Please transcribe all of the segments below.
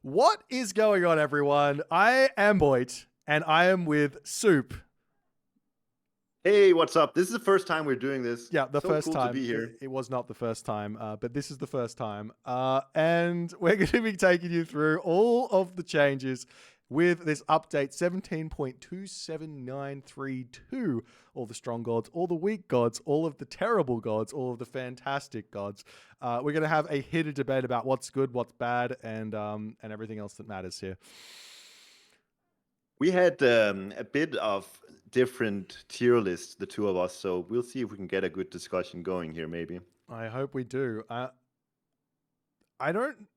What is going on, everyone? I am Boyd, and I am with Soup. Hey, what's up? This is the first time we're doing this. Yeah, the So first cool to time. be here. It was not the first time, but this is the first time. And we're going to be taking you through all of the changes with this update 17.27932. All the strong gods, all the weak gods, all of the terrible gods, all of the fantastic gods. We're going to have a heated debate about what's good, what's bad, and everything else that matters here. We had a bit of different tier lists, the two of us, so we'll see if we can get a good discussion going here, maybe. I hope we do. I don't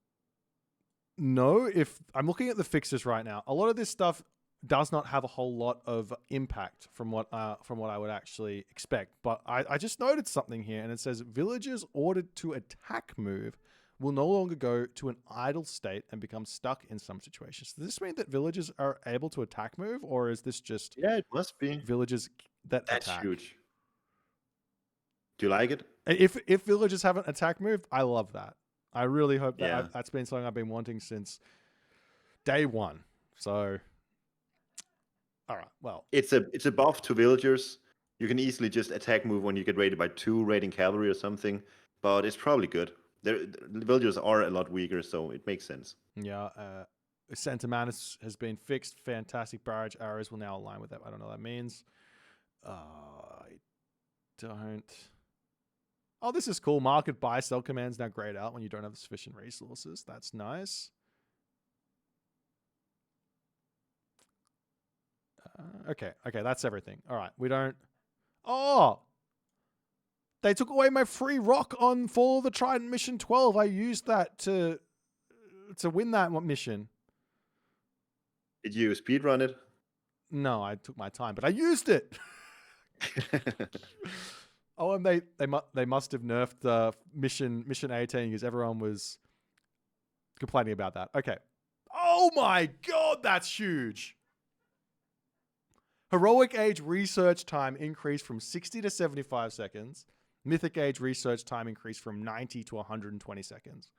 know if I'm looking at the fixes right now. A lot of this stuff does not have a whole lot of impact from what I would actually expect. But I just noted something here, and it says villagers ordered to attack move will no longer go to an idle state and become stuck in some situations. Does this mean that villagers are able to attack move, or is this just Yeah, it must be. villagers that That's attack? huge. Do you like it? If villagers have an attack move, I love that. I really hope that Yeah. that's been something I've been wanting since day one. So, all right. Well, It's a buff to villagers. You can easily just attack move when you get rated by 2 rating cavalry or something, but it's probably good. The villagers are a lot weaker, so it makes sense. yeah. Sentimanus has been fixed. Fantastic barrage arrows will now align with that. I don't know what that means. I don't. Oh, this is cool. Market buy sell commands now grayed out when you don't have sufficient resources. That's nice. Okay, that's everything. All right, we don't. Oh, they took away my free rock on Fall of the Trident mission 12. I used that to win that mission. Did you speedrun it? No, I took my time, but I used it. Oh, and they must have nerfed mission 18 because everyone was complaining about that. Okay. Oh my god, that's huge. Heroic Age research time increased from 60 to 75 seconds. Mythic Age research time increased from 90 to 120 seconds.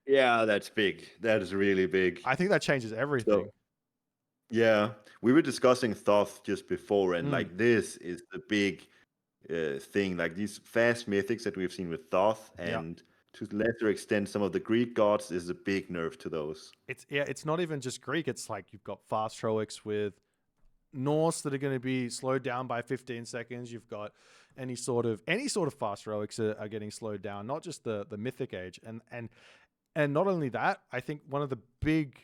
Yeah, that's big. That is really big. I think that changes everything. So, yeah, we were discussing Thoth just before, and like this is the big thing. Like these fast mythics that we've seen with Thoth, and to a lesser extent, some of the Greek gods is a big nerf to those. It's not even just Greek. It's like you've got fast heroics with Norse that are going to be slowed down by 15 seconds. You've got any sort of fast heroics are getting slowed down, not just the Mythic Age. And not only that, I think one of the big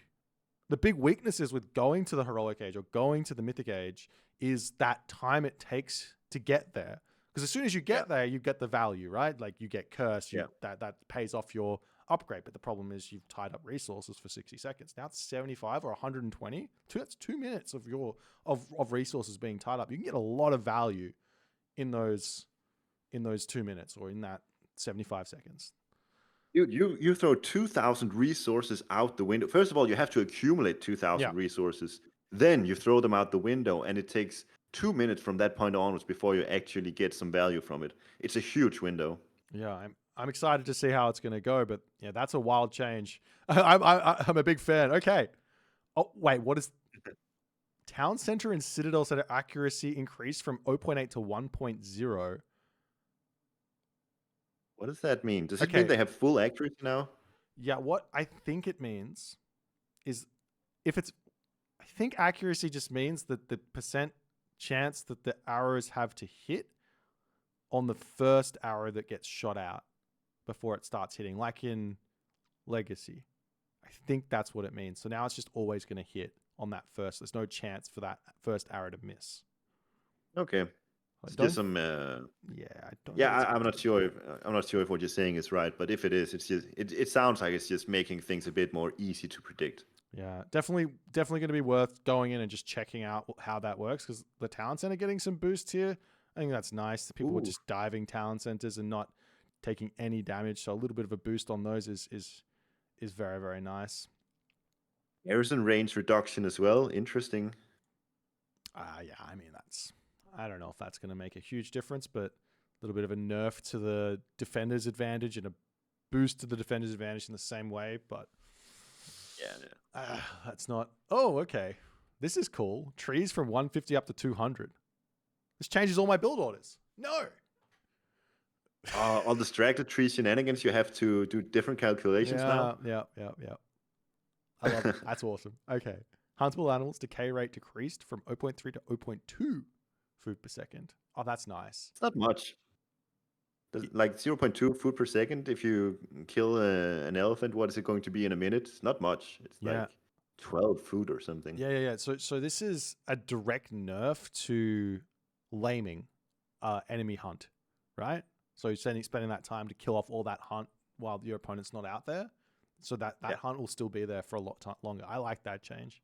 weaknesses with going to the Heroic Age or going to the Mythic Age is that time it takes to get there. Because as soon as you get there, you get the value, right? Like you get cursed, that pays off your upgrade. But the problem is you've tied up resources for 60 seconds. Now it's 75 or 120. That's 2 minutes of your of resources being tied up. You can get a lot of value in those 2 minutes or in that 75 seconds. You throw 2,000 resources out the window. First of all, you have to accumulate 2,000 resources. Then you throw them out the window, and it takes 2 minutes from that point onwards before you actually get some value from it. It's a huge window. Yeah, I'm excited to see how it's going to go, but yeah, that's a wild change. I'm a big fan. Okay. Oh wait, what is Town Center and Citadel Center accuracy increased from 0.8 to 1.0? What does that mean? Does it mean they have full accuracy now? Yeah, what I think it means is I think accuracy just means that the percent chance that the arrows have to hit on the first arrow that gets shot out before it starts hitting, like in Legacy. I think that's what it means. So now it's just always going to hit on that first. There's no chance for that first arrow to miss. Okay. It's just some. I'm not sure if what you're saying is right, but if it is, it's just it sounds like it's just making things a bit more easy to predict. Yeah, definitely going to be worth going in and just checking out how that works, because the Town Center getting some boost here. I think that's nice. People were just diving Town Centers and not taking any damage, so a little bit of a boost on those is very, very nice. Garrison range reduction as well. Interesting. Yeah, I mean I don't know if that's going to make a huge difference, but a little bit of a nerf to the defender's advantage and a boost to the defender's advantage in the same way. But Yeah. That's not. Oh, okay. This is cool. Trees from 150 up to 200. This changes all my build orders. No. All distracted tree shenanigans, you have to do different calculations now. Yeah. I love it. That's awesome. Okay. Huntable animals decay rate decreased from 0.3 to 0.2 food per second. Oh, that's nice. It's not much. Like 0.2 food per second. If you kill an elephant, what is it going to be in a minute? It's not much. It's like 12 food or something. Yeah. So this is a direct nerf to laming enemy hunt, right? So you're spending that time to kill off all that hunt while your opponent's not out there. So that hunt will still be there for a lot longer. I like that change.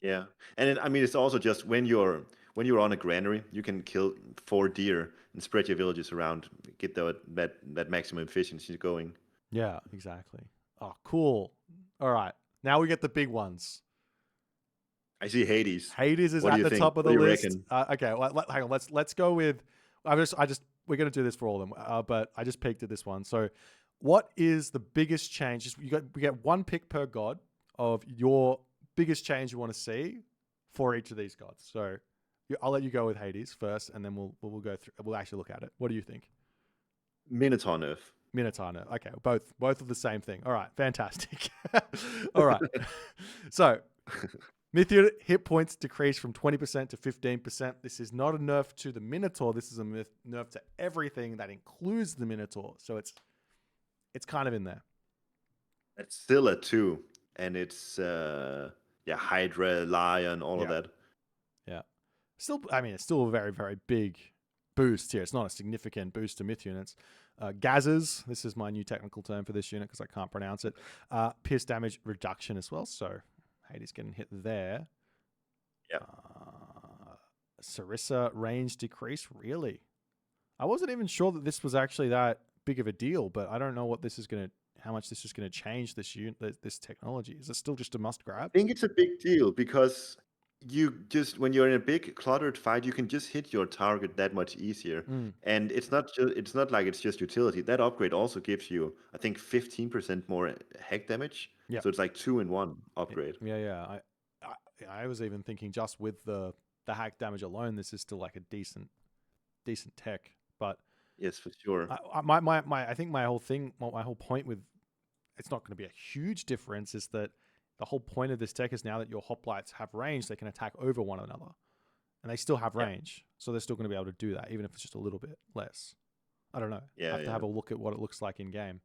Yeah, and I mean it's also just when you're on a granary, you can kill 4 deer and spread your villages around, get that maximum efficiency going. Yeah, exactly. Oh, cool. All right, now we get the big ones. I see Hades. Hades is at the top of the list. Okay, hang on. Let's go with. We're gonna do this for all of them, but I just peeked at this one. So, what is the biggest change? We get one pick per god of your biggest change you want to see for each of these gods. So, I'll let you go with Hades first, and then we'll go through. We'll actually look at it. What do you think? Minotaur nerf. Minotaur nerf. Okay, both of the same thing. All right, fantastic. All right, so. Myth hit points decrease from 20% to 15%. This is not a nerf to the Minotaur. This is a nerf to everything that includes the Minotaur. So it's kind of in there. It's still a 2, and it's Hydra, Lion, all of that. Yeah. Still, I mean, it's still a very, very big boost here. It's not a significant boost to myth units. Gazes, this is my new technical term for this unit because I can't pronounce it. Pierce damage reduction as well. So Hades getting hit there. Yeah. Sarissa range decrease. Really? I wasn't even sure that this was actually that big of a deal, but I don't know what this is how much this is gonna change this this technology. Is it still just a must grab? I think it's a big deal because when you're in a big cluttered fight, you can just hit your target that much easier. And it's not like it's just utility. That upgrade also gives you, I think, 15% more heck damage. Yeah. So it's like 2-in-1 upgrade. Yeah. I was even thinking just with the hack damage alone, this is still like a decent tech. But yes, for sure. I think my whole point with it's not going to be a huge difference is that the whole point of this tech is now that your hoplites have range, they can attack over one another, and they still have range, so they're still going to be able to do that, even if it's just a little bit less. I don't know. I have to have a look at what it looks like in game.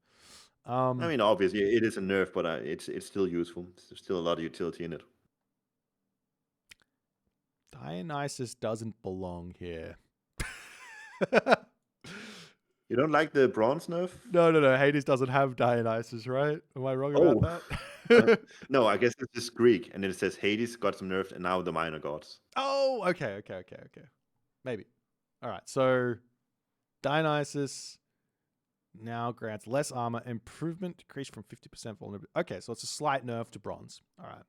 I mean, obviously, it is a nerf, but it's still useful. There's still a lot of utility in it. Dionysus doesn't belong here. You don't like the bronze nerf? No. Hades doesn't have Dionysus, right? Am I wrong about that? No, I guess it's just Greek, and then it says Hades got some nerfed, and now the minor gods. Oh, okay. Maybe. All right, so Dionysus now grants less armor, improvement decreased from 50% vulnerability. Okay, so it's a slight nerf to bronze. All right.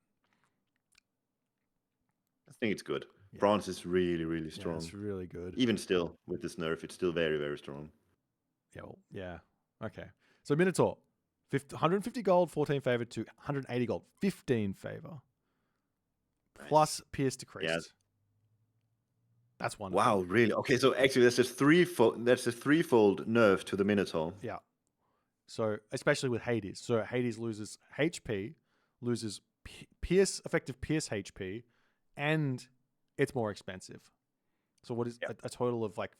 I think it's good. Yeah. Bronze is really, really strong. It's really good. Even still, with this nerf, it's still very, very strong. Yeah. Okay. So Minotaur, 150 gold, 14 favor to 180 gold, 15 favor. Nice. Plus pierce decreased. Yeah. That's one. Wow, really? Okay, so actually that's a threefold nerf to the Minotaur. Yeah. So especially with Hades. So Hades loses HP, loses effective pierce HP, and it's more expensive. So what is a total of like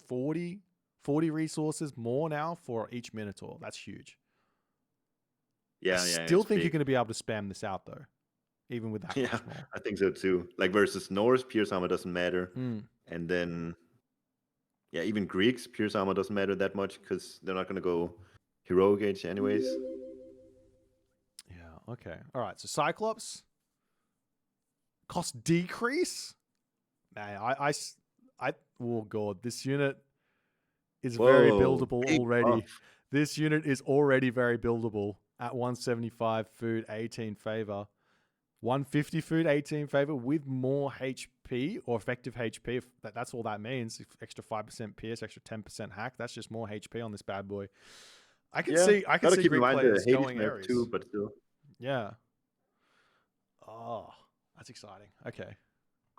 40 resources more now for each Minotaur? That's huge. Yeah, I still think you're going to be able to spam this out though, even with that. Yeah, I think so too. Like versus Norse, pierce armor doesn't matter, and then even Greeks, pierce armor doesn't matter that much because they're not going to go heroic age anyways. Yeah. Okay. All right. So Cyclops cost decrease. Man, oh god, this unit is very buildable already. Buff. This unit is already very buildable at 175 food, 18 favor. 150 food, 18 favor with more HP or effective HP. If that's all that means. Extra 5% pierce, extra 10% hack. That's just more HP on this bad boy. I can see Greek players going Ares too, but still. Yeah. Oh, that's exciting. Okay.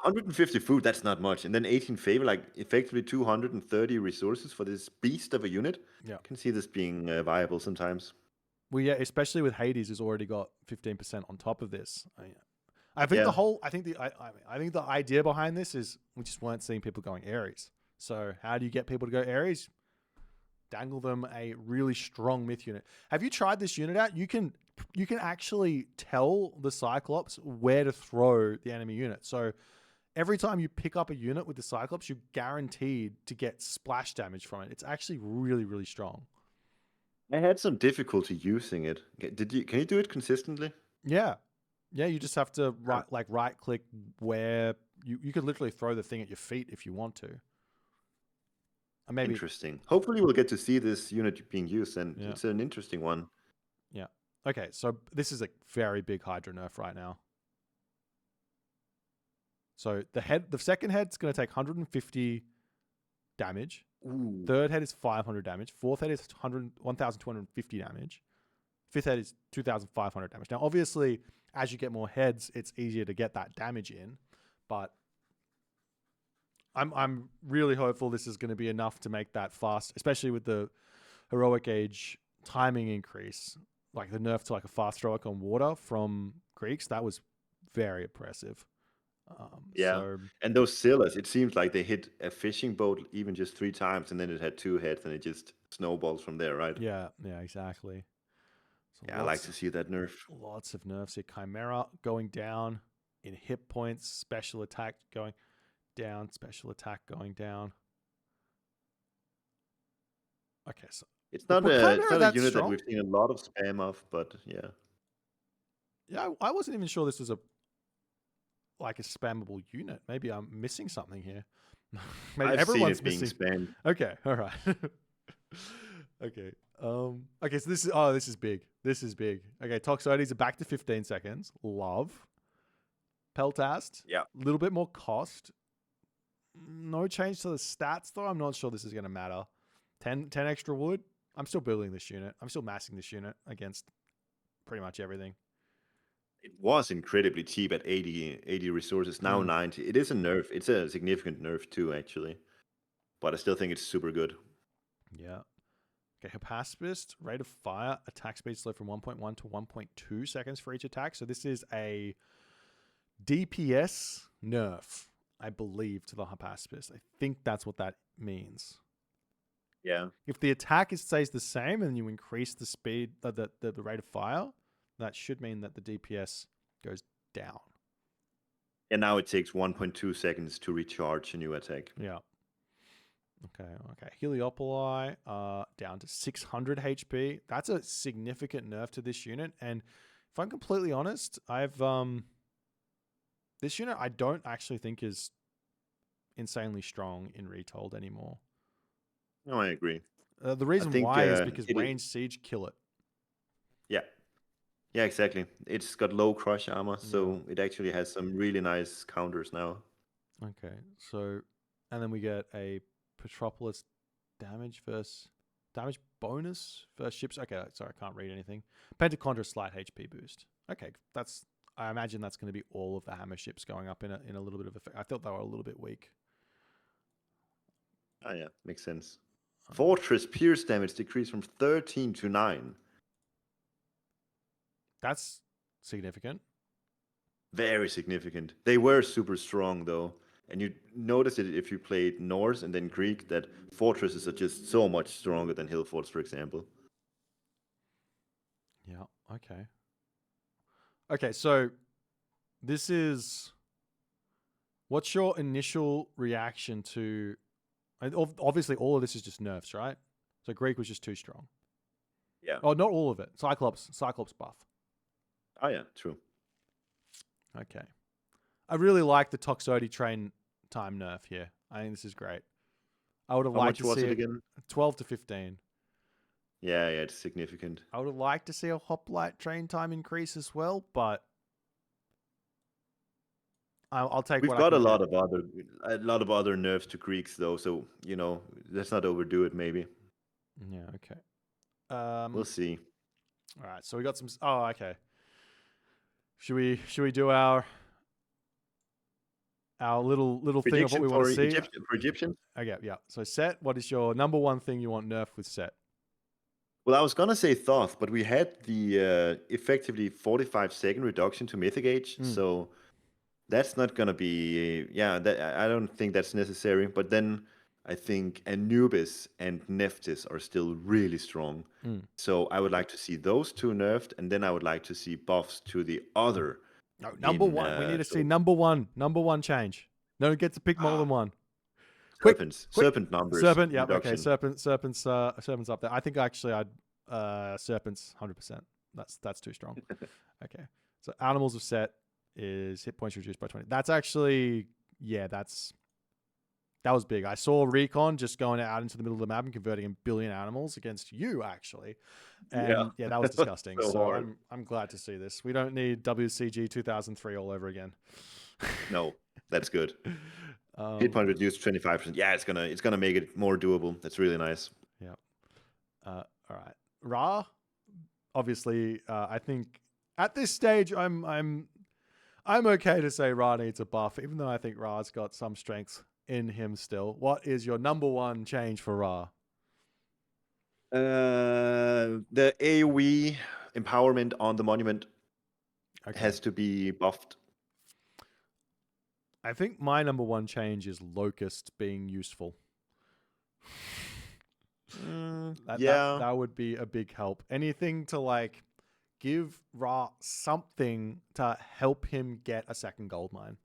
150 food, that's not much. And then 18 favor, like effectively 230 resources for this beast of a unit. Yeah. I can see this being viable sometimes. Well, yeah, especially with Hades, has already got 15% on top of this. I think Yeah. the whole, I think the idea behind this is we just weren't seeing people going Ares. So how do you get people to go Ares? Dangle them a really strong myth unit. Have you tried this unit out? You can actually tell the Cyclops where to throw the enemy unit. So every time you pick up a unit with the Cyclops, you're guaranteed to get splash damage from it. It's actually really, really strong. I had some difficulty using it. Can you do it consistently? Yeah. Yeah, you just have to right click where you could literally throw the thing at your feet if you want to. Maybe. Interesting. Hopefully we'll get to see this unit being used, and Yeah. it's an interesting one. Yeah. Okay, so this is a very big Hydra nerf right now. So the second head's going to take 150 damage. Ooh. Third head is 500 damage. Fourth head is 1,250 damage. Fifth head is 2,500 damage. Now, obviously, as you get more heads, it's easier to get that damage in, but I'm really hopeful this is going to be enough to make that fast, especially with the heroic age timing increase, like the nerf to like a fast heroic on water from Greeks. That was very impressive. Yeah, So, and those Scylla's, it seems like they hit a fishing boat even just 3 times, and then it had 2 heads, and it just snowballs from there, right? yeah, exactly. So Yeah, I like to see that nerf. Lots of nerfs here. Chimera going down in hit points, special attack going down, special attack going down. Okay, so It's not a unit strong? that we've seen a lot of spam of, but yeah. Yeah, I wasn't even sure this was a spammable unit. Maybe I'm missing something here. Maybe I've everyone's seen it being missing. spammed. Okay, all right. Okay. Okay, so this is big. This is big. Okay, Toxotes are back to 15 seconds. Love. Peltast. Yeah. A little bit more cost. No change to the stats though. I'm not sure this is going to matter. 10 extra wood. I'm still building this unit. I'm still massing this unit against pretty much everything. It was incredibly cheap at 80 resources, now 90. It is a nerf. It's a significant nerf too, actually. But I still think it's super good. Yeah. Okay, Hypaspist, rate of fire, attack speed slow from 1.1 to 1.2 seconds for each attack. So this is a DPS nerf, I believe, to the Hypaspist. I think that's what that means. Yeah. If the attack stays the same and you increase the speed, the rate of fire, that should mean that the DPS goes down. And now it takes 1.2 seconds to recharge a new attack. Yeah. Okay. Heliopoli down to 600 HP. That's a significant nerf to this unit. And if I'm completely honest, this unit I don't actually think is insanely strong in Retold anymore. No, I agree. The reason why is because range siege kill it. Yeah. Yeah, exactly. It's got low crush armor, so it actually has some really nice counters now. Okay, so, and then we get a Petropolis damage bonus versus ships. Okay, sorry, I can't read anything. Pentachondra slight HP boost. Okay, I imagine that's going to be all of the hammer ships going up in a little bit of effect. I thought they were a little bit weak. Oh yeah, makes sense. Fortress pierce damage decreased from 13 to 9. That's significant. Very significant. They were super strong though. And you notice it if you played Norse and then Greek, that fortresses are just so much stronger than hill forts, for example. Yeah, okay. Okay, so this is... What's your initial reaction to... Obviously, all of this is just nerfs, right? So Greek was just too strong. Yeah. Oh, not all of it. Cyclops buff. Oh yeah, true. Okay. I really like the Toxotes train time nerf here. I think this is great. I would have liked to see it again? 12 to 15. Yeah, it's significant. I would have liked to see a hoplite train time increase as well, but I'll take. We've got a lot of other nerfs to Greeks though, so let's not overdo it. Maybe. Yeah. Okay. We'll see. All right. So we got some. Oh, okay. Should we do our little thing of what Prediction we want to see? For Egyptians? Okay, yeah. So Set, what is your number one thing you want nerfed with Set? Well, I was gonna say Thoth, but we had the effectively 45-second reduction to mythic age, so that's not gonna be. Yeah, I don't think that's necessary. But then I think Anubis and Nephthys are still really strong. So I would like to see those two nerfed, and then I would like to see buffs to the other. No, number one. We need to see number one change. Don't get to pick more than one. Quick. Serpent numbers. Serpent, yeah, reduction. okay. Serpent's up there. I think actually Serpent's 100%. That's too strong. Okay. So Animals of Set is hit points reduced by 20. That's actually, yeah, that was big. I saw Recon just going out into the middle of the map and converting a billion animals against you, actually. And yeah, that was disgusting. So I'm glad to see this. We don't need WCG 2003 all over again. No, that's good. Hit point reduced 25%. Yeah, it's gonna make it more doable. That's really nice. Yeah. All right. Ra, obviously, I think at this stage I'm okay to say Ra needs a buff, even though I think Ra's got some strengths in him still. What is your number one change for Ra? The AoE empowerment on the monument has to be buffed. I think my number one change is Locust being useful. That would be a big help. Anything to like give Ra something to help him get a second gold mine.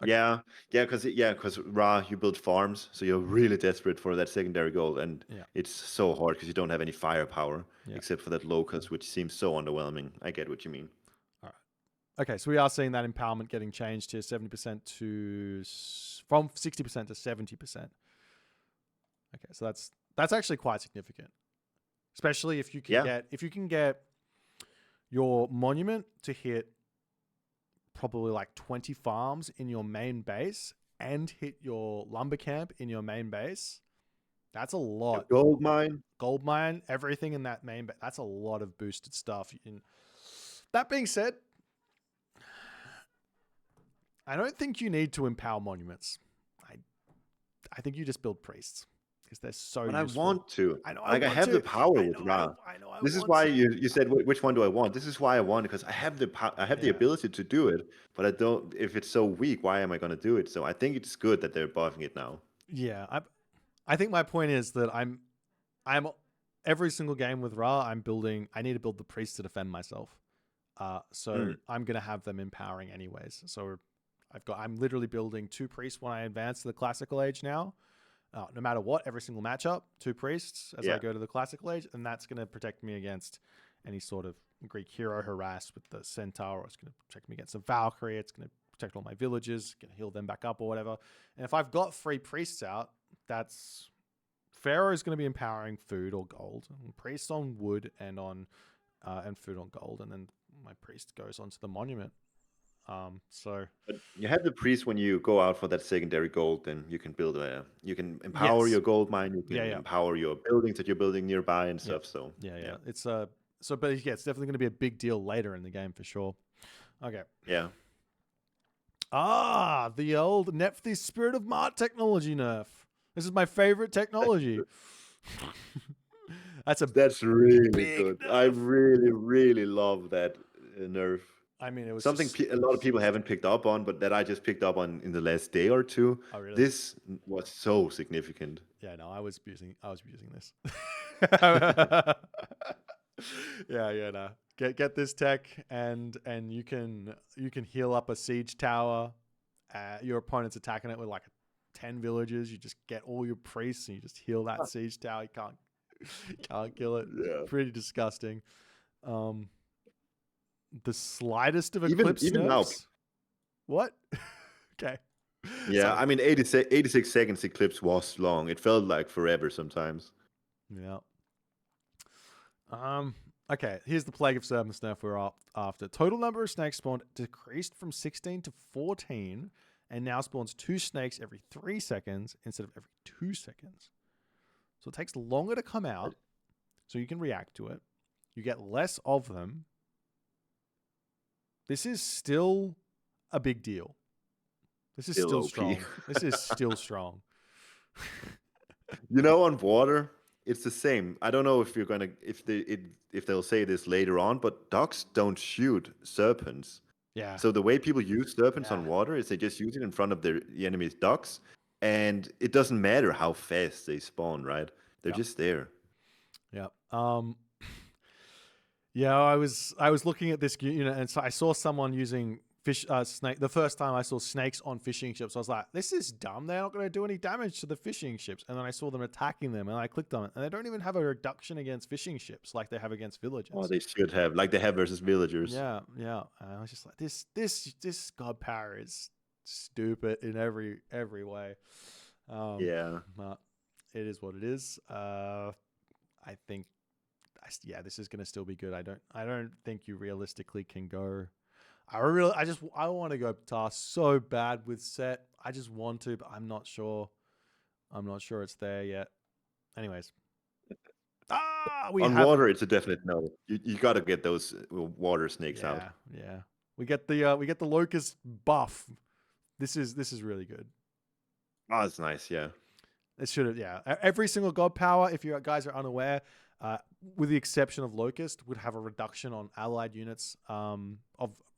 Okay. Because Ra, you build farms, so you're really desperate for that secondary gold, and it's so hard because you don't have any firepower except for that locust, which seems so underwhelming. I get what you mean. All right. Okay, so we are seeing that empowerment getting changed to 70% from 60% to 70%. Okay, so that's actually quite significant, especially if you can get your monument to hit probably like 20 farms in your main base and hit your lumber camp in your main base. That's a lot. Gold mine, everything in that main base. That's a lot of boosted stuff. That being said, I don't think you need to empower monuments. I think you just build priests because they're so useful. I want to. I have the power with Ra. This is why you said which one do I want? This is why I want it, because I have the ability to do it, but I don't. If it's so weak, why am I going to do it? So I think it's good that they're buffing it now. Yeah, I think my point is that I'm every single game with Ra, I need to build the priest to defend myself. So I'm going to have them empowering anyways. So I'm literally building 2 priests when I advance to the classical age now. No matter what, every single matchup, 2 priests as I go to the classical age, and that's going to protect me against any sort of Greek hero harass with the centaur, or it's going to protect me against a Valkyrie, it's going to protect all my villagers, going to heal them back up or whatever. And if I've got 3 priests out, that's Pharaoh is going to be empowering food or gold, and priests on wood and food on gold, and then my priest goes onto the monument. So but you have the priest when you go out for that secondary gold, then you can build you can empower your gold mine, you can empower your buildings that you're building nearby and stuff. So it's but it's definitely going to be a big deal later in the game for sure. Okay. Yeah. The old Nephthys Spirit of Mart technology nerf. This is my favorite technology. That's really good. Nerf. I really, really love that nerf. I mean, it was something a lot of people haven't picked up on, but that I just picked up on in the last day or two. Oh, really? This was so significant. Yeah, no, I was using this. No. Get this tech, and you can heal up a siege tower. Your opponent's attacking it with like 10 villages. You just get all your priests and you just heal that siege tower. You can't kill it. Yeah. It's pretty disgusting. The slightest of eclipse even now. What? Okay. Yeah, I mean, 86 seconds eclipse was long. It felt like forever sometimes. Yeah. Okay, here's the Plague of Serpents nerf we're after. Total number of snakes spawned decreased from 16 to 14, and now spawns 2 snakes every 3 seconds instead of every 2 seconds. So it takes longer to come out, so you can react to it. You get less of them, this is still a big deal. This is Still still OP. strong. This is still strong. You know, on water, it's the same. I don't know if if they'll say this later on, but ducks don't shoot serpents. Yeah. So the way people use serpents Yeah. on water is they just use it in front of the enemy's ducks, and it doesn't matter how fast they spawn, right? They're Yep. just there. Yeah. Yeah, I was looking at this unit, and so I saw someone using snake. The first time I saw snakes on fishing ships, I was like, "This is dumb. They're not going to do any damage to the fishing ships." And then I saw them attacking them, and I clicked on it, and they don't even have a reduction against fishing ships like they have against villagers. Oh, they should have, like they have versus villagers. Yeah, yeah. And I was just like, this god power is stupid in every way. Yeah. But it is what it is. I think, yeah, this is going to still be good. I don't think you realistically can go. I want to go task so bad with set. I just want to, but I'm not sure. I'm not sure it's there yet. Anyways. On water, it's a definite no. You got to get those water snakes out. Yeah. We get the locust buff. This is really good. Oh, that's nice. Yeah. It should have. Yeah. Every single god power, if you guys are unaware, with the exception of locust, would have a reduction on allied units.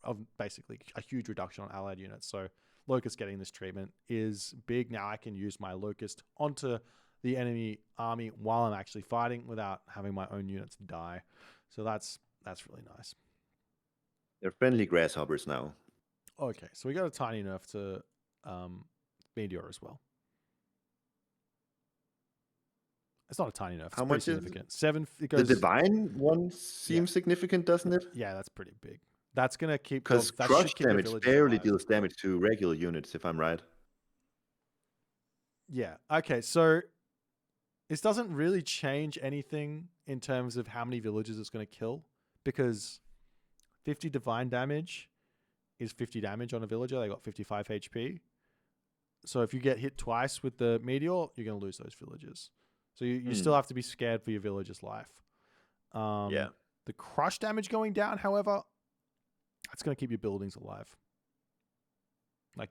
Of basically a huge reduction on allied units. So locust getting this treatment is big. Now I can use my locust onto the enemy army while I'm actually fighting without having my own units die. So that's really nice. They're friendly grasshoppers now. Okay, so we got a tiny nerf to Meteor as well. It's not a tiny nerf. It's How pretty much is significant. 7. It goes, the divine one seems significant, doesn't it? Yeah, that's pretty big. That's gonna keep because crush damage barely deals damage to regular units, if I'm right. Yeah. Okay. So this doesn't really change anything in terms of how many villages it's going to kill, because 50 divine damage is 50 damage on a villager. They got 55 HP. So if you get hit twice with the meteor, you're going to lose those villagers. So you still have to be scared for your villager's life. Yeah. The crush damage going down, however, that's going to keep your buildings alive. Like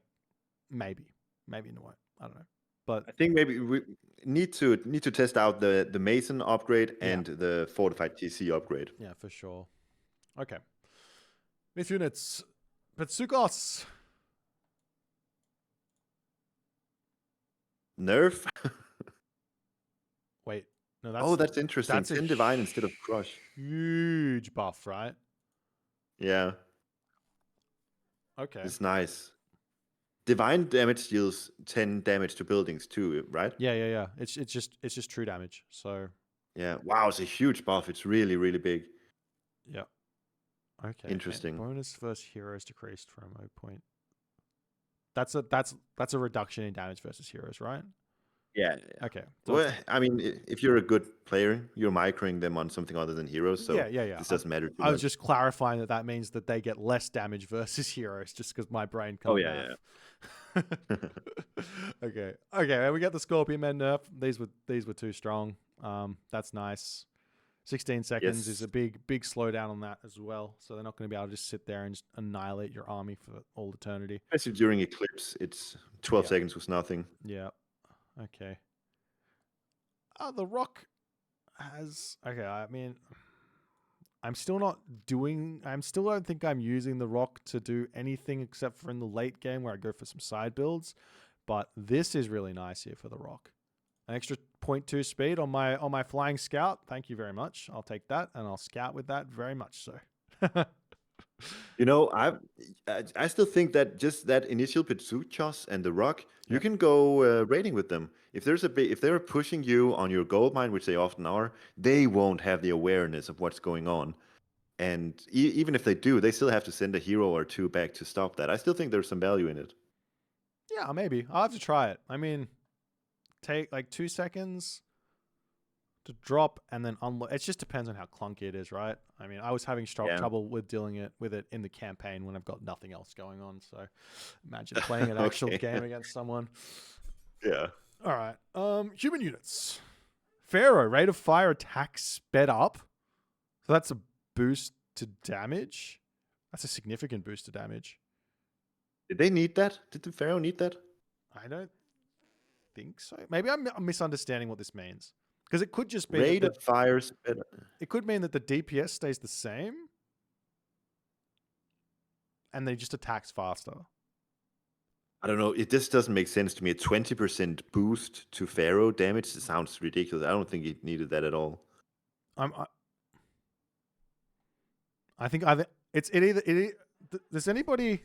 maybe no, I don't know. But I think maybe we need to test out the Mason upgrade and the Fortified TC upgrade. Yeah, for sure. Okay. Myth units. Petsukos. Nerf? Wait. No, that's interesting. That's 10 divine instead of crush. Huge buff, right? Yeah. Okay. It's nice. Divine damage deals 10 damage to buildings too, right? Yeah. It's just true damage. So yeah. Wow, it's a huge buff. It's really, really big. Yeah. Okay. Interesting. And bonus versus heroes decreased from a point. That's a reduction in damage versus heroes, right? Yeah. Okay. So well, I mean, if you're a good player, you're microing them on something other than heroes. So yeah. This doesn't matter too much. I was just clarifying that means that they get less damage versus heroes, just because my brain can't. Oh yeah. Okay. And we got the Scorpion Men nerf. These were too strong. That's nice. 16 seconds is a big slowdown on that as well. So they're not going to be able to just sit there and just annihilate your army for all eternity. Especially during Eclipse, it's 12 seconds was nothing. Yeah. Okay. The Rock has... Okay, I mean... I still don't think I'm using the Rock to do anything except for in the late game where I go for some side builds. But this is really nice here for the Rock. An extra 0.2 speed on my flying scout. Thank you very much. I'll take that and I'll scout with that very much so. You know, I still think that just that initial Pitsuchos and the Rock, you can go raiding with them. If they're pushing you on your gold mine, which they often are, they won't have the awareness of what's going on. And even if they do, they still have to send a hero or two back to stop that. I still think there's some value in it. Yeah, maybe. I'll have to try it. I mean, take like 2 seconds to drop and then unload. It just depends on how clunky it is, right? I mean, I was having trouble with dealing with it in the campaign when I've got nothing else going on. So imagine playing an actual game against someone. Yeah. All right. Human units. Pharaoh, rate of fire attack sped up. So that's a boost to damage. That's a significant boost to damage. Did they need that? Did the Pharaoh need that? I don't think so. Maybe I'm misunderstanding what this means. Because it could just be Rate of fires better. it could mean that the DPS stays the same and they just attacks faster. I don't know. This doesn't make sense to me. A 20% boost to Pharaoh damage sounds ridiculous. I don't think it needed that at all. I think it's either. Does anybody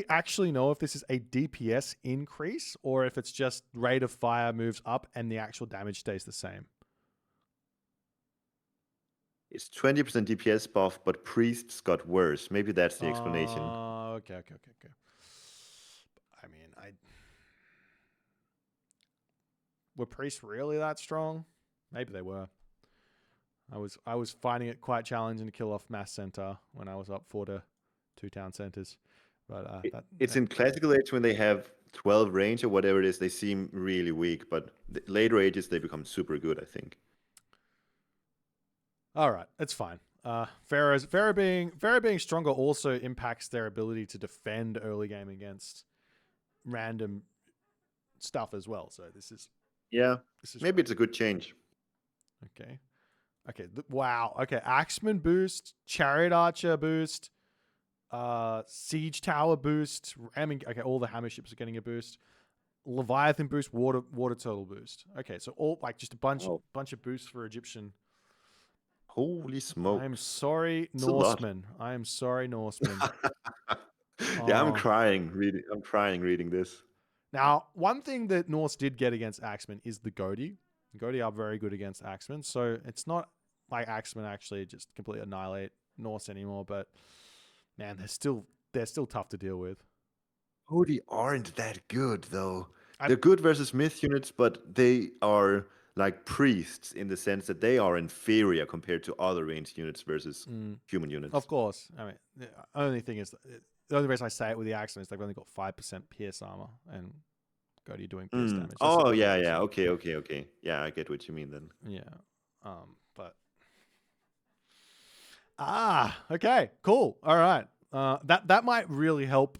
actually know if this is a DPS increase or if it's just rate of fire moves up and the actual damage stays the same? It's 20% DPS buff, but priests got worse. Maybe that's the explanation. Okay. I mean, were priests really that strong? Maybe they were. I was finding it quite challenging to kill off mass center when I was up 4 to 2 town centers. But in classical age when they have 12 range or whatever it is, they seem really weak. But the later ages they become super good, I think. All right, it's fine. Pharaoh being stronger also impacts their ability to defend early game against random stuff as well. So this is maybe it's a good change. Okay. Wow. Okay. Axeman boost, Chariot Archer boost, Siege Tower boost. Okay, all the hammer ships are getting a boost. Leviathan boost, water turtle boost. Okay, so all like just a bunch of boosts for Egyptian. Holy smoke! I'm sorry, Norseman. I am sorry, Norseman. Yeah, I'm crying reading this. Now, one thing that Norse did get against Axeman is the Goatee. Goatee are very good against Axeman, so it's not like Axeman actually just completely annihilate Norse anymore. But man, they're still tough to deal with. Goatee aren't that good though. They're good versus myth units, but they are like priests in the sense that they are inferior compared to other ranged units versus human units. Of course. I mean, the only thing is, the only reason I say it with the Axeman is they've only got 5% pierce armor and Goatee doing pierce damage. Oh, yeah. Okay. Yeah, I get what you mean then. Yeah. But... okay. Cool. All right. That might really help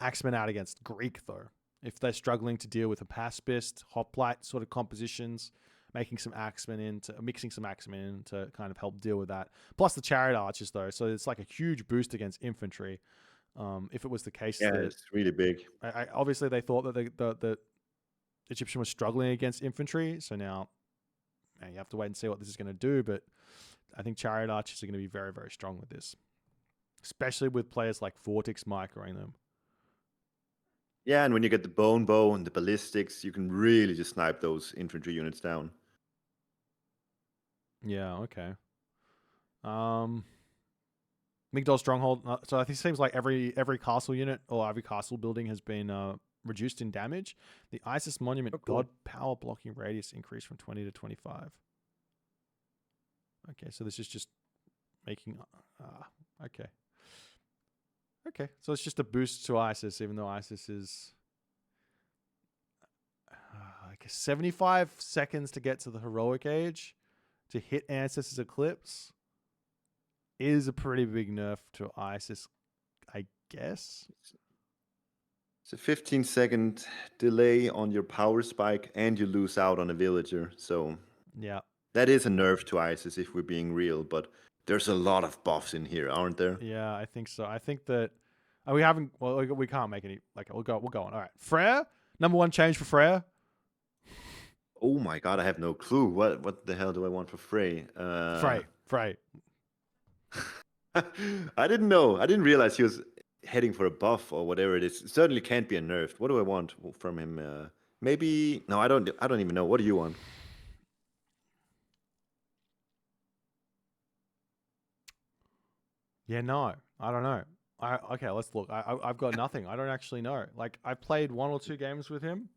Axeman out against Greek, though. If they're struggling to deal with a pacifist, hoplite sort of compositions, mixing some Axeman in to kind of help deal with that. Plus the Chariot Archers, though. So it's like a huge boost against infantry. If it was the case that... it's really big. Obviously, they thought that the Egyptian was struggling against infantry. So now you have to wait and see what this is going to do. But I think Chariot Archers are going to be very, very strong with this. Especially with players like Vortex microing them. Yeah, and when you get the bone bow and the ballistics, you can really just snipe those infantry units down. Yeah, okay. Migdol Stronghold. So I think it seems like every castle unit or every castle building has been reduced in damage. The Isis Monument God power blocking radius increased from 20 to 25. Okay, so this is just making... okay. Okay, so it's just a boost to Isis, even though Isis is... I guess 75 seconds to get to the heroic age to hit Ancestors Eclipse is a pretty big nerf to Isis, I guess. It's a 15-second delay on your power spike, and you lose out on a villager. So yeah, that is a nerf to Isis if we're being real. But there's a lot of buffs in here, aren't there? Yeah, I think so. I think that we haven't. Well, we can't make any. Like we'll go on. All right, Freya. Number 1 change for Freya. Oh my god, I have no clue. What the hell do I want for Frey? Frey. I didn't know. I didn't realize he was heading for a buff or whatever it is. It certainly can't be a nerf. What do I want from him? Maybe no. I don't even know. What do you want? Yeah, no, I don't know. Okay, let's look. I've got nothing. I don't actually know. Like I've played 1 or 2 games with him.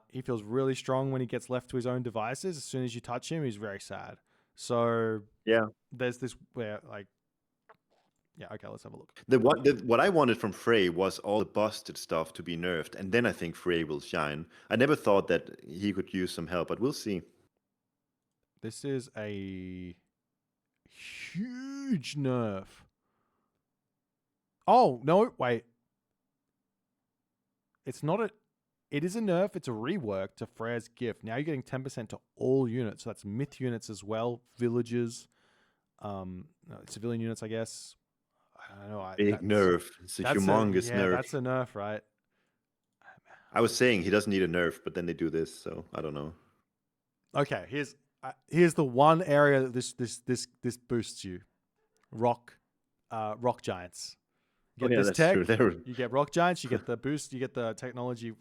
He feels really strong when he gets left to his own devices. As soon as you touch him, he's very sad. So yeah, there's this where like, yeah, okay, let's have a look. What I wanted from Frey was all the busted stuff to be nerfed, and then I think Frey will shine. I never thought that he could use some help, but we'll see. This is a huge nerf. Oh, no, wait. It's not a... It is a nerf. It's a rework to Freyr's Gift. Now you're getting 10% to all units. So that's myth units as well. Villages. No, civilian units, I guess. I don't know. Big nerf. It's a humongous nerf. That's a nerf, right? I was saying he doesn't need a nerf, but then they do this, so I don't know. Okay, here's the one area that this boosts you. Rock giants. You get this tech. True. You get rock giants. You get the boost. You get the technology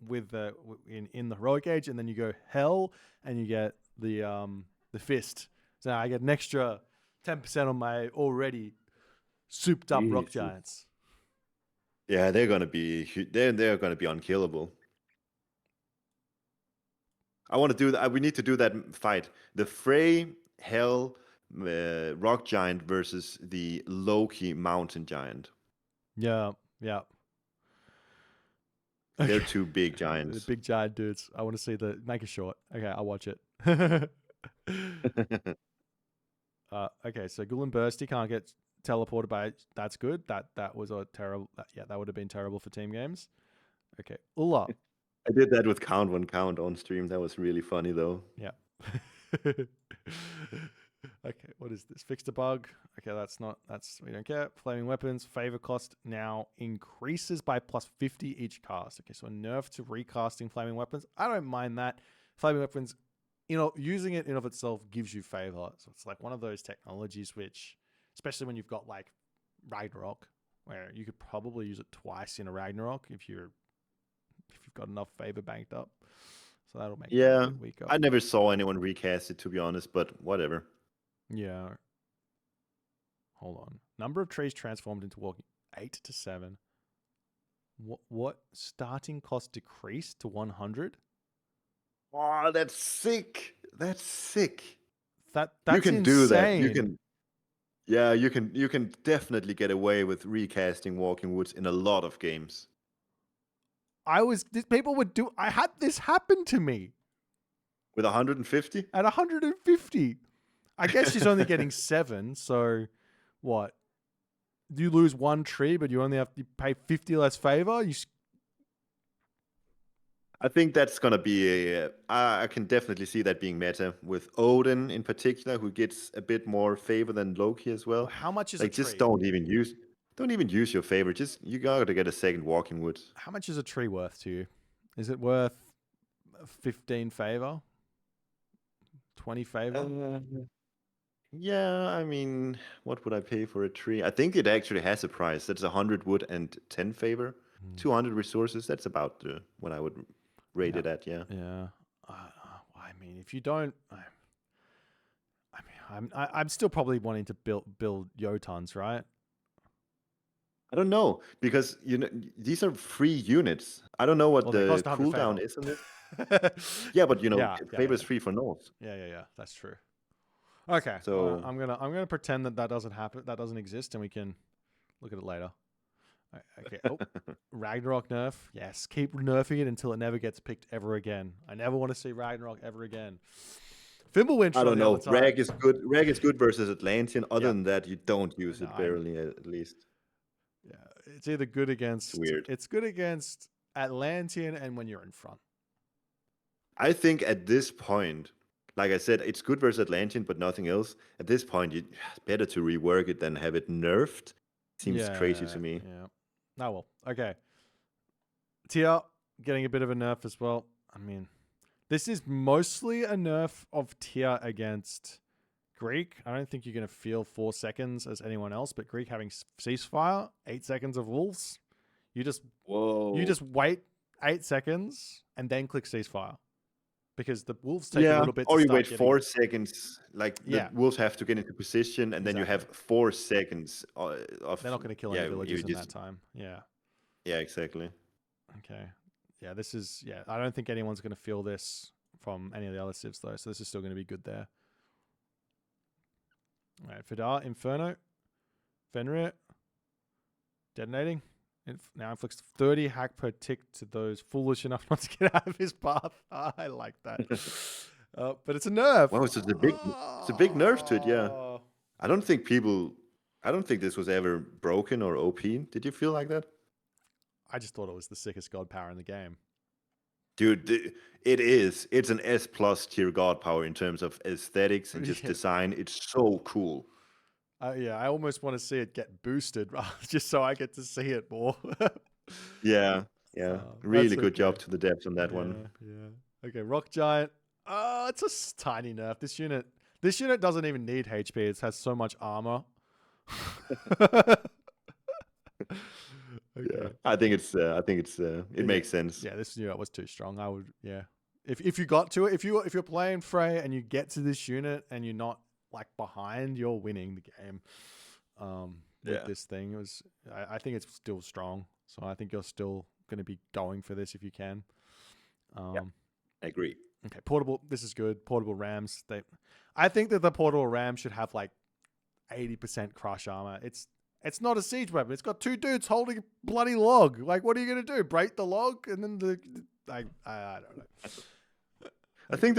with the in the heroic age, and then you go hell, and you get the fist. So now I get an extra 10% on my already souped up rock giants. Yeah, they're gonna be unkillable. I want to do that. We need to do that fight. The Frey Hell rock giant versus the Loki mountain giant. Yeah. They're two big giants. The big giant dudes. I want to see make it short. Okay, I'll watch it. Okay, so Gulen Bursty can't get teleported by. That's good. That was a terrible. That would have been terrible for team games. Okay, Ulla. I did that with Count on stream. That was really funny though. Yeah. Okay, what is this? Fixed a bug. Okay, we don't care. Flaming weapons. Favor cost now increases by +50 each cast. Okay, so a nerf to recasting flaming weapons. I don't mind that. Flaming weapons, using it in of itself gives you favor. So it's like one of those technologies which, especially when you've got like Ragnarok, where you could probably use it twice in a Ragnarok if you've got enough favor banked up. So that'll make it weaker. I never saw anyone recast it, to be honest, but whatever. Yeah. Hold on. Number of trees transformed into walking 8 to 7. What starting cost decreased to 100? Oh, that's sick. That's sick. That's you can insane. Do that. You can definitely get away with recasting Walking Woods in a lot of games. People would do. I had this happen to me. With 150? At 150. I guess she's only getting 7, so what? You lose 1 tree, but you only have to pay 50 less favor? I think that's going to be I can definitely see that being meta with Odin in particular, who gets a bit more favor than Loki as well. How much is a tree? Just don't even use your favor. You got to get a second Walking Woods. How much is a tree worth to you? Is it worth 15 favor? 20 favor? Yeah, I mean, what would I pay for a tree? I think it actually has a price. That's 100 wood and 10 favor. 200 resources. That's about what I would rate it at, yeah. Yeah. I mean, if you don't... I'm still probably wanting to build Jotuns, right? I don't know, because these are free units. I don't know what the cooldown is on this. Yeah, but favor's free for Norse. Yeah. That's true. Okay, so I'm gonna pretend that doesn't happen, that doesn't exist, and we can look at it later. Okay. Oh, Ragnarok nerf. Yes, keep nerfing it until it never gets picked ever again. I never want to see Ragnarok ever again. Fimbulwinch. I don't know. Rag is good. Rag is good versus Atlantean. Other than that, you don't use it barely, at least. Yeah, it's either good against. It's weird. It's good against Atlantean and when you're in front. I think at this point, like I said, it's good versus Atlantean, but nothing else. At this point, it's better to rework it than have it nerfed. Seems crazy to me. Yeah. Oh, well. Okay. Tia getting a bit of a nerf as well. I mean, this is mostly a nerf of Tia against Greek. I don't think you're going to feel 4 seconds as anyone else, but Greek having ceasefire, 8 seconds of wolves. You just wait 8 seconds and then click ceasefire. Because the wolves take a little bit to or you wait 4 seconds. Like the wolves have to get into position, and then you have 4 seconds of. They're not going to kill any villagers in that time. Yeah. Yeah, exactly. Okay. Yeah, this is. Yeah, I don't think anyone's going to feel this from any of the other civs though, so this is still going to be good there. All right, Vidar, Inferno, Fenrir, detonating. Now inflicts 30 hack per tick to those foolish enough not to get out of his path. I like that. But it's a nerf. Wow, it's a big nerf to it, yeah. I don't think this was ever broken or OP. Did you feel like that? I just thought it was the sickest god power in the game. Dude, it is. It's an S plus tier god power in terms of aesthetics and just Yeah. design. It's so cool. Yeah, I almost want to see it get boosted, just so I get to see it more. Yeah, yeah. Really good job to the devs on that one. Yeah. Okay, Rock Giant. It's a tiny nerf. This unit doesn't even need HP. It has so much armor. Okay. Yeah, I think it makes sense. Yeah, this unit was too strong. I would, yeah. If you got to it, if you're playing Frey and you get to this unit and you're not like behind, you're winning the game. With this thing, I think it's still strong. So I think you're still going to be going for this if you can. Yeah, I agree. Okay, portable. This is good. Portable rams. I think that the portable ram should have like 80% crush armor. It's not a siege weapon. It's got two dudes holding a bloody log. Like, what are you gonna do? Break the log and then I don't know. I think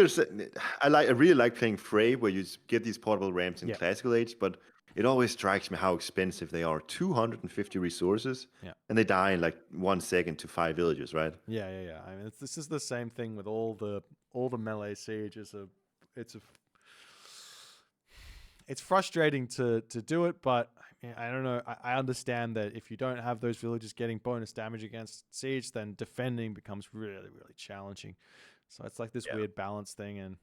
I really like playing Frey where you get these portable rams in Classical Age, but it always strikes me how expensive they are. 250 resources, and they die in like 1 second to 5 villagers, right? Yeah. I mean, this is the same thing with all the melee siege. It's frustrating to do it, but I don't know. I understand that if you don't have those villagers getting bonus damage against siege, then defending becomes really, really challenging. So it's like this weird balance thing, and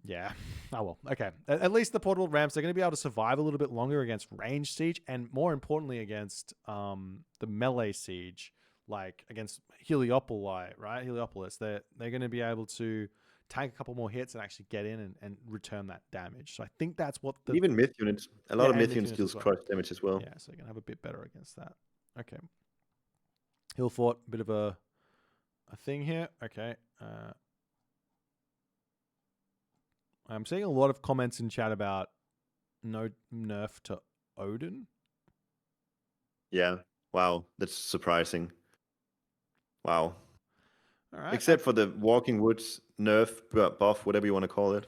yeah. Oh well. Okay. At least the portable rams, they're going to be able to survive a little bit longer against range siege, and more importantly against the melee siege, like against Heliopolis, right? Heliopolis. They're going to be able to tank a couple more hits and actually get in and return that damage. So I think that's what even myth units. A lot of myth units deals crush damage as well. Yeah, so you're gonna have a bit better against that. Okay. Hill Fort, a bit of a thing here. Okay. I'm seeing a lot of comments in chat about no nerf to Odin. Yeah. Wow. That's surprising. Wow. All right. Except for the Walking Woods nerf buff, whatever you want to call it.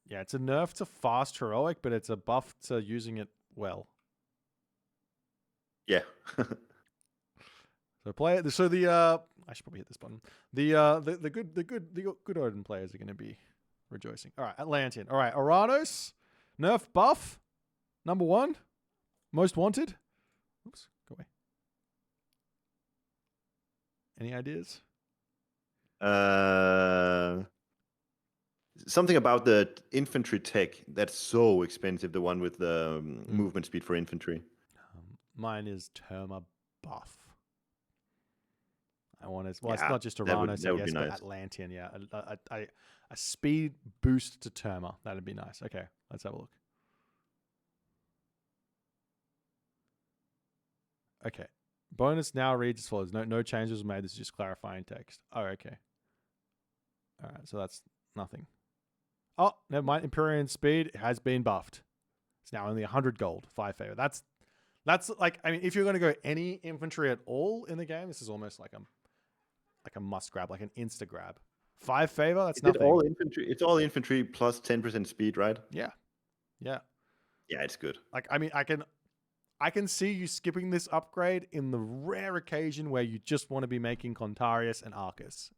Yeah, it's a nerf to fast heroic, but it's a buff to using it well. Yeah. So play it. So I should probably hit this button. The good Odin players are going to be rejoicing. All right, Atlantean. All right, Oranos, nerf buff, number 1, most wanted. Oops, go away. Any ideas? Something about the infantry tech that's so expensive. The one with the movement speed for infantry. Mine is Terma buff. I want to. Well, it's not just Oranos, I guess, but Atlantean. Yeah, a speed boost to Terma. That'd be nice. Okay, let's have a look. Okay, bonus now reads as follows. No changes made. This is just clarifying text. Oh, okay. All right, so that's nothing. Oh, never mind. Empyrean speed has been buffed. It's now only 100 gold, 5 favor. That's like, I mean, if you're going to go any infantry at all in the game, this is almost like a must grab, like an insta grab. 5 favor. That's nothing. All infantry. It's all infantry plus 10% speed, right? Yeah. Yeah, it's good. Like, I mean, I can see you skipping this upgrade in the rare occasion where you just want to be making Contarius and Arcus.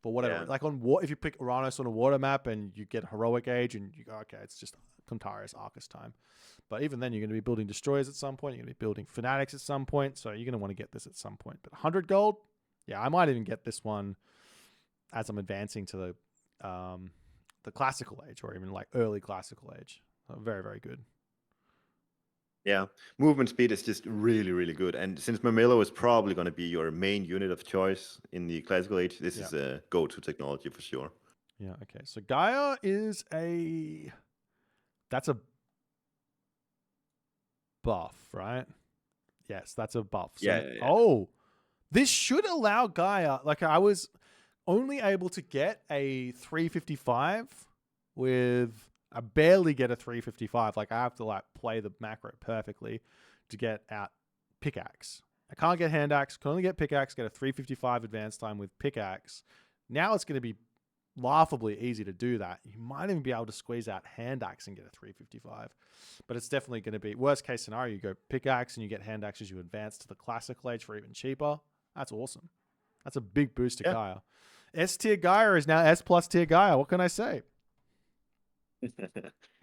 But whatever, like if you pick Oranos on a water map and you get heroic age and you go, okay, it's just Contarius Arcus time. But even then, you're going to be building destroyers at some point. You're going to be building fanatics at some point. So you're going to want to get this at some point. But 100 gold, yeah, I might even get this one as I'm advancing to the classical age or even like early classical age. So very, very good. Yeah, movement speed is just really, really good. And since Mamilo is probably going to be your main unit of choice in the classical age, this is a go-to technology for sure. Yeah, okay. So GAIA is that's a buff, right? Yes, that's a buff. So, yeah. Oh, this should allow GAIA, like I was only able to get a 355 with... I barely get a 355. Like, I have to like play the macro perfectly to get out pickaxe. I can't get hand axe. Can only get pickaxe. Get a 355 advance time with pickaxe. Now it's going to be laughably easy to do that. You might even be able to squeeze out hand axe and get a 355, but it's definitely going to be worst case scenario. You go pickaxe and you get hand axe as you advance to the classical age for even cheaper. That's awesome. That's a big boost to Gaia. S tier Gaia is now S plus tier Gaia. What can I say?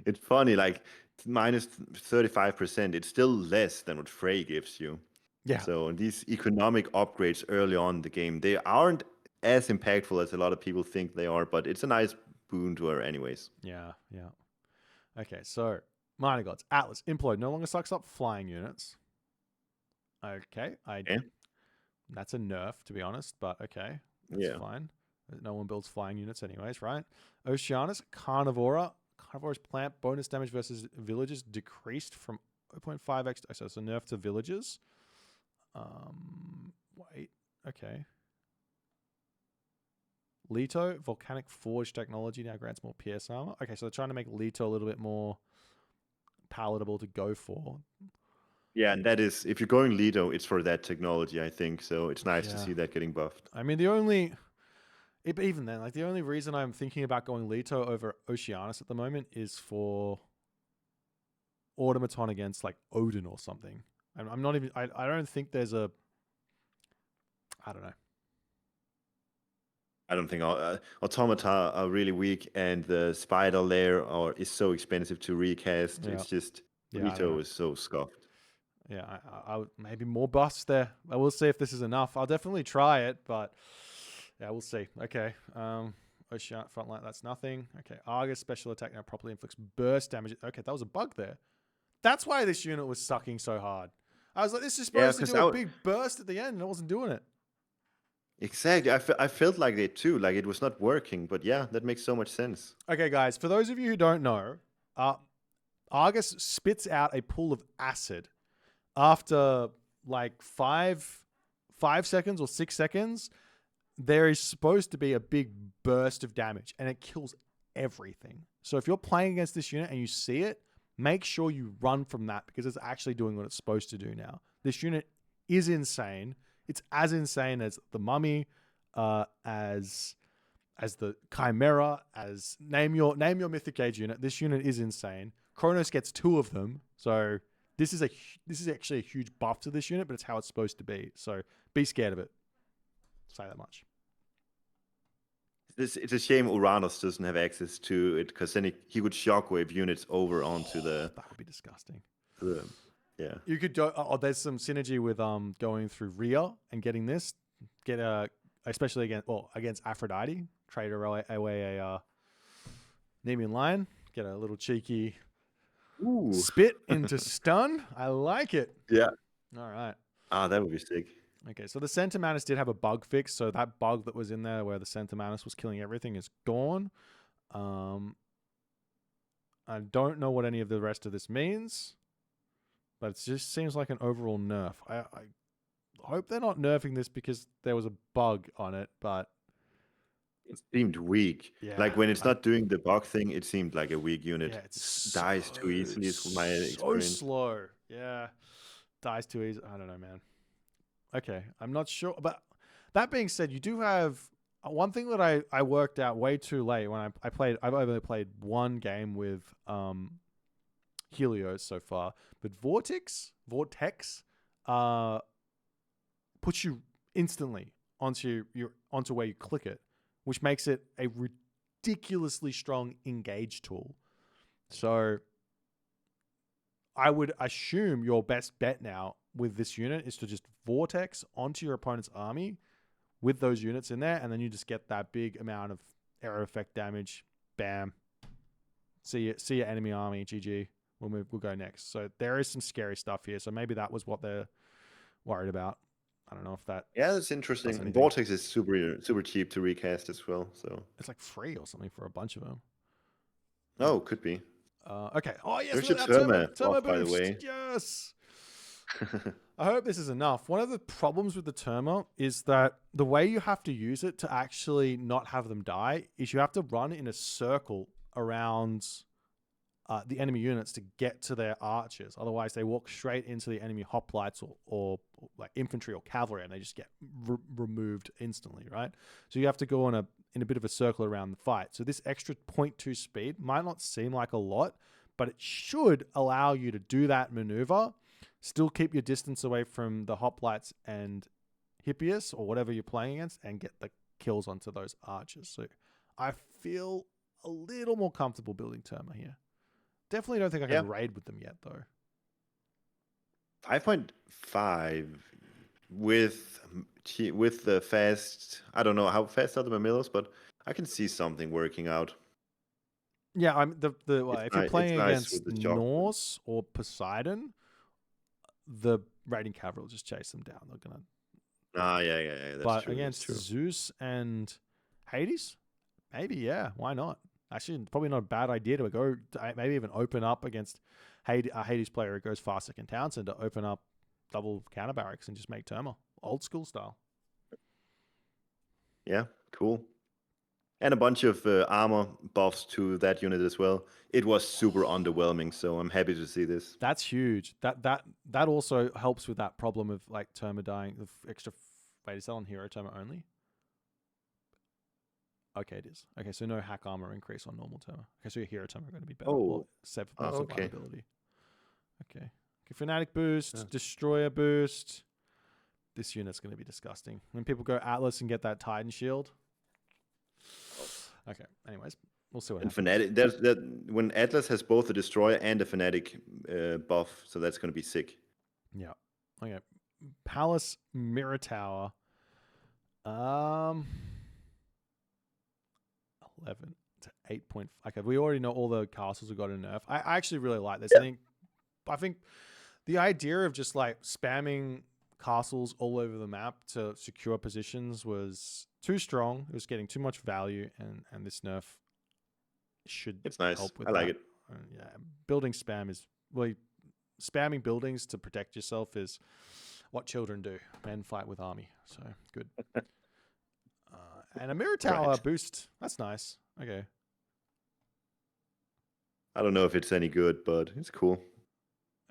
It's funny, like minus 35%. It's still less than what Frey gives you. Yeah. So these economic upgrades early on in the game, they aren't as impactful as a lot of people think they are, but it's a nice boon to her anyways. Yeah. Okay, so Minor Gods. Atlas. Implode no longer sucks up flying units. Okay. That's a nerf, to be honest, but okay. That's fine. No one builds flying units anyways, right? Oceanus. Carnivora. Carnivora's plant bonus damage versus villagers decreased from 0.5x. So it's a nerf to villagers. Wait. Okay. Leto, volcanic forge technology now grants more PS armor. Okay, so they're trying to make Leto a little bit more palatable to go for. Yeah, and that is, if you're going Leto, it's for that technology, I think. So it's nice to see that getting buffed. I mean, even then, like the only reason I'm thinking about going Leto over Oceanus at the moment is for automaton against like Odin or something. I'm not even. I don't think there's a. I don't know. I don't think automata are really weak, and the spider layer is so expensive to recast. It's just Leto is so scuffed. Yeah, I would maybe more buffs there. I will see if this is enough. I'll definitely try it, but yeah, we'll see. Okay. Ocean frontline, that's nothing. Okay. Argus special attack now properly inflicts burst damage. Okay, that was a bug there. That's why this unit was sucking so hard. I was like, this is supposed to do a big burst at the end, and it wasn't doing it. Exactly. I felt like it too. Like it was not working, but yeah, that makes so much sense. Okay, guys, for those of you who don't know, Argus spits out a pool of acid after like 5 seconds or 6 seconds. There is supposed to be a big burst of damage, and it kills everything. So if you're playing against this unit and you see it, make sure you run from that because it's actually doing what it's supposed to do now. This unit is insane. It's as insane as the Mummy, as the Chimera, as name your Mythic Age unit. This unit is insane. Kronos gets 2 of them, so this is actually a huge buff to this unit, but it's how it's supposed to be. So be scared of it. Say that much. It's a shame Uranus doesn't have access to it, because then he would shockwave units over onto the. That would be disgusting. Yeah. You could go. There's some synergy with going through Rhea and getting this. Especially against Aphrodite. Trade away a Nemean Lion. Get a little cheeky spit into stun. I like it. Yeah. All right. That would be sick. Okay, so the Centamanus did have a bug fix, so that bug that was in there where the Centamanus was killing everything is gone. I don't know what any of the rest of this means, but it just seems like an overall nerf. I hope they're not nerfing this because there was a bug on it, but it seemed weak. Yeah, like when it's not doing the bug thing, it seemed like a weak unit. Yeah, it dies too easily is my experience. So slow. Yeah. Dies too easy. I don't know, man. Okay, I'm not sure. But that being said, you do have one thing that I worked out way too late when I played. I've only played one game with Helios so far, but Vortex puts you instantly onto where you click it, which makes it a ridiculously strong engage tool. So I would assume your best bet now with this unit is to just vortex onto your opponent's army with those units in there, and then you just get that big amount of arrow effect damage. Bam. See your enemy army. GG. We'll go next. So there is some scary stuff here. So maybe that was what they're worried about. I don't know if that. Yeah, that's interesting. Vortex is super cheap to recast as well. So it's like free or something for a bunch of them. Oh, could be. Okay. Oh yes, there's your Terma, by the way. Yes. I hope this is enough. One of the problems with the Terma is that the way you have to use it to actually not have them die is you have to run in a circle around the enemy units to get to their archers. Otherwise, they walk straight into the enemy hoplites or like infantry or cavalry, and they just get removed instantly, right? So you have to go on in a bit of a circle around the fight. So this extra 0.2 speed might not seem like a lot, but it should allow you to do that maneuver, still keep your distance away from the hoplites and Hippias or whatever you're playing against, and get the kills onto those archers. So I feel a little more comfortable building Terma here. Definitely don't think I can raid with them yet, though. 5.5 with the fast. I don't know how fast are the Mamillos, but I can see something working out. Yeah, I'm if you're playing against Norse or Poseidon, the raiding cavalry will just chase them down. They're gonna. Yeah. That's true. Against Zeus and Hades, maybe why not? Actually, probably not a bad idea to go. Maybe even open up against a Hades player who goes faster than Townsend to open up double counter barracks and just make Terma old school style. Yeah, cool. And a bunch of armor buffs to that unit as well. It was super underwhelming, so I'm happy to see this. That's huge. That also helps with that problem of like Terma dying. The extra. Wait, is that on hero Terma only? Okay, it is. Okay, so no hack armor increase on normal Terma. Okay, so your hero Terma are going to be better. Oh, okay. Okay. Fanatic boost, Destroyer boost. This unit's going to be disgusting. When people go Atlas and get that Titan shield. Okay. Anyways, we'll see what happens. Fanatic, when Atlas has both a Destroyer and a Fanatic buff, so that's going to be sick. Yeah. Okay. Palace Mirror Tower. 11 to 8. Okay, we already know all the castles we got in Nerf. I actually really like this. Yeah. I think the idea of just like spamming castles all over the map to secure positions was too strong. It was getting too much value, and this Nerf should help with that. I like it. Yeah, building spam is spamming buildings to protect yourself is what children do. Men fight with army, so good. And a mirror tower boost. That's nice. Okay. I don't know if it's any good, but it's cool.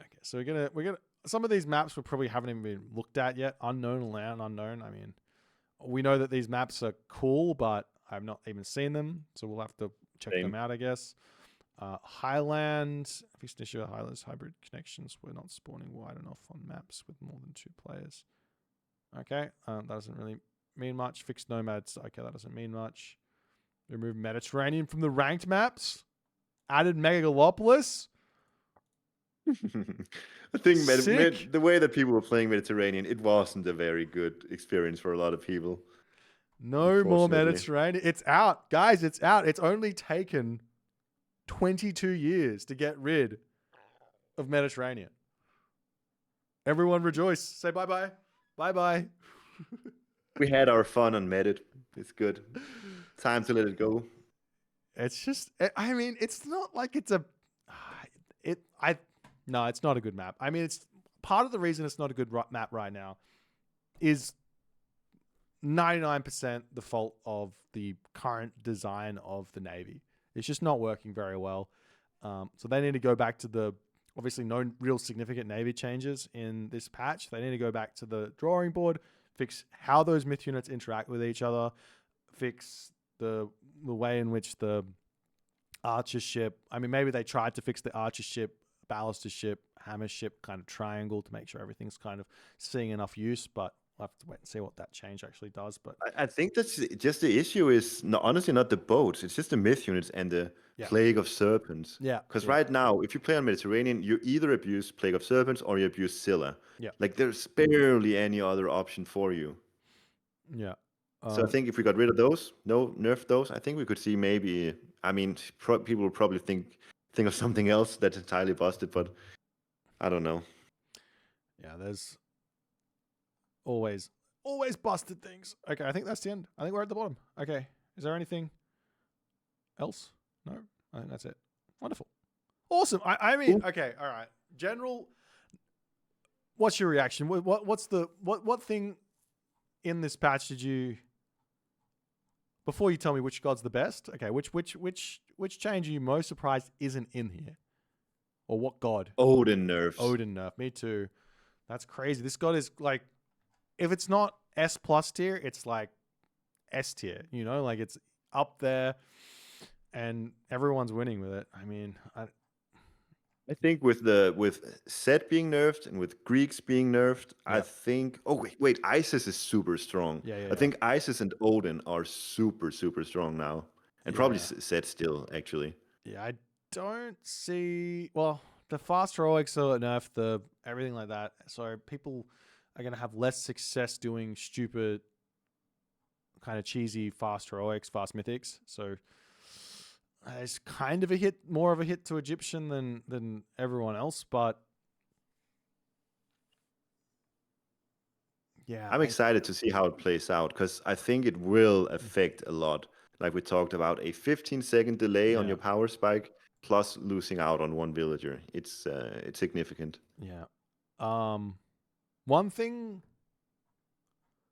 Okay, so we're gonna some of these maps we probably haven't even been looked at yet. Unknown land, unknown. I mean, we know that these maps are cool, but I've not even seen them, so we'll have to check them out, I guess. Highland, fixed issue with Highlands hybrid connections. We're not spawning wide enough on maps with more than 2 players. Okay, that doesn't really mean much. Fixed nomads. Okay, that doesn't mean much. Remove Mediterranean from the ranked maps. Added Megalopolis. I think the way that people were playing Mediterranean, it wasn't a very good experience for a lot of people. No more Mediterranean. It's out. Guys, it's out. It's only taken 22 years to get rid of Mediterranean. Everyone rejoice. Say bye-bye. Bye-bye. We had our fun on Medit. It's good. Time to let it go. It's just, I mean, it's not like it's no, it's not a good map. I mean, it's part of the reason it's not a good map right now is 99% the fault of the current design of the Navy. It's just not working very well. So they need to go back to obviously no real significant Navy changes in this patch. They need to go back to the drawing board, fix how those myth units interact with each other, fix the way in which the archer ship, I mean, maybe they tried to fix the archer ship, ballister ship, hammer ship kind of triangle to make sure everything's kind of seeing enough use, but we'll have to wait and see what that change actually does. But I think that's just the issue is honestly not the boats. It's just the myth units and the Plague of Serpents. Yeah. Because right now, if you play on Mediterranean, you either abuse Plague of Serpents or you abuse Scylla. Yeah. Like there's barely any other option for you. Yeah. So I think if we got rid of those, nerf those, I think we could see maybe. I mean, people will probably think of something else that's entirely busted, but I don't know. Yeah, there's always busted things. Okay, I think that's the end. I think we're at the bottom. Okay, is there anything else? No, I think that's it. Wonderful, awesome. I mean, okay, all right. General, what's your reaction? What thing in this patch did you? Before you tell me which god's the best, okay, which change are you most surprised isn't in here? Or what god? Odin nerfs. Odin nerf. Me too. That's crazy. This god is like, if it's not S+ tier, it's like S tier. You know, like up there, and everyone's winning with it. I mean, I think with Set being nerfed and with Greeks being nerfed, I think. Oh wait, Isis is super strong. I think Isis and Odin are super strong now, and probably Set still actually. Yeah, I don't see. Well, the fast heroics are nerfed, the everything like that. So people are gonna have less success doing stupid, kind of cheesy fast heroics, fast mythics. So it's kind of a hit, more of a hit to Egyptian than everyone else, but yeah, I'm excited to see how it plays out because I think it will affect a lot. Like we talked about, a 15-second delay on your power spike plus losing out on one villager. It's significant. Yeah. One thing.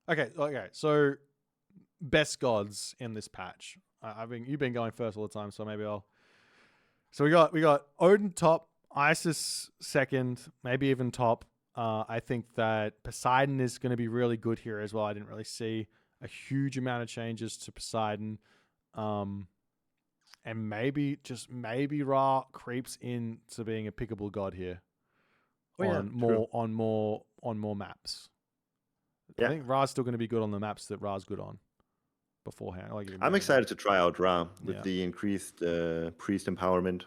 Okay. So best gods in this patch. You've been going first all the time, so maybe I'll. So we got Odin top, Isis second, maybe even top. I think that Poseidon is going to be really good here as well. I didn't really see a huge amount of changes to Poseidon, and maybe Ra creeps into being a pickable god here on more maps. I think Ra's still going to be good on the maps that Ra's good on beforehand. I'm excited to try out Ra with the increased priest empowerment.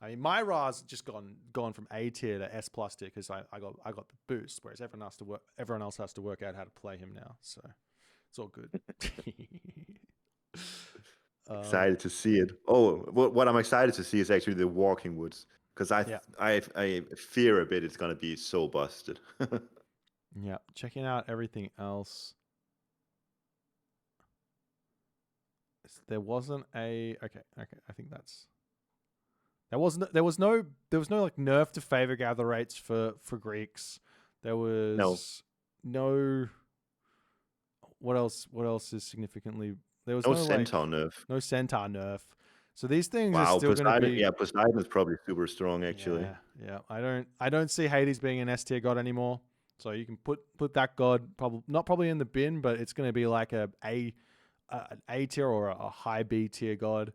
I mean, my Ra's just gone from A tier to S plus tier because I got the boost, whereas everyone else has to work out how to play him now. So it's all good. Excited to see it. Oh, what I'm excited to see is actually the Walking Woods because I fear a bit it's gonna be so busted. Yeah, checking out everything else. There wasn't a okay. I think that's. There was no like nerf to favor gather rates for Greeks. There was no. What else is significantly? There was no Centaur nerf. No Centaur nerf. So these things are still going to be. Yeah, Poseidon is probably super strong actually. Yeah. I don't see Hades being an S tier god anymore. So you can put that god probably in the bin, but it's going to be like an A tier or a high B tier god.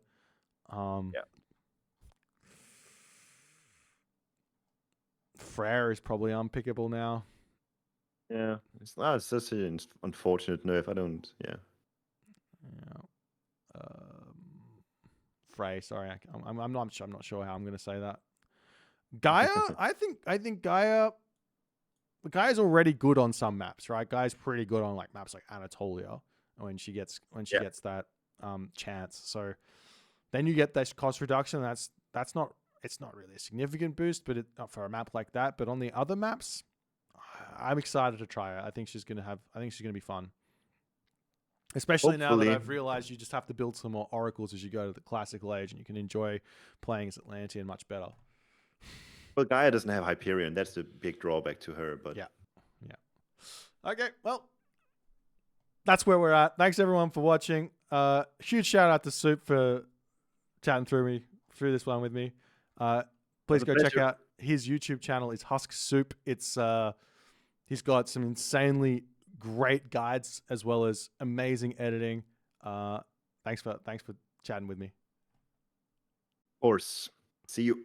Freyr is probably unpickable now. Yeah, it's such an unfortunate nerf. I don't. Yeah. Frey, sorry, I'm not sure how I'm going to say that. GAIA, I think GAIA. GAIA's already good on some maps, right? GAIA's pretty good on like maps like Anatolia when she gets that chance. So then you get that cost reduction. It's not really a significant boost, but not for a map like that. But on the other maps, I'm excited to try her. I think she's gonna be fun. Especially now that I've realized you just have to build some more oracles as you go to the classical age, and you can enjoy playing as Atlantean much better. Well, GAIA doesn't have Hyperion. That's the big drawback to her. But yeah. Okay, well, that's where we're at. Thanks everyone for watching. Huge shout out to Soup for chatting through this one with me. Please go check out his YouTube channel. It's Husk Soup. It's he's got some insanely great guides as well as amazing editing. Thanks for chatting with me. Of course. See you.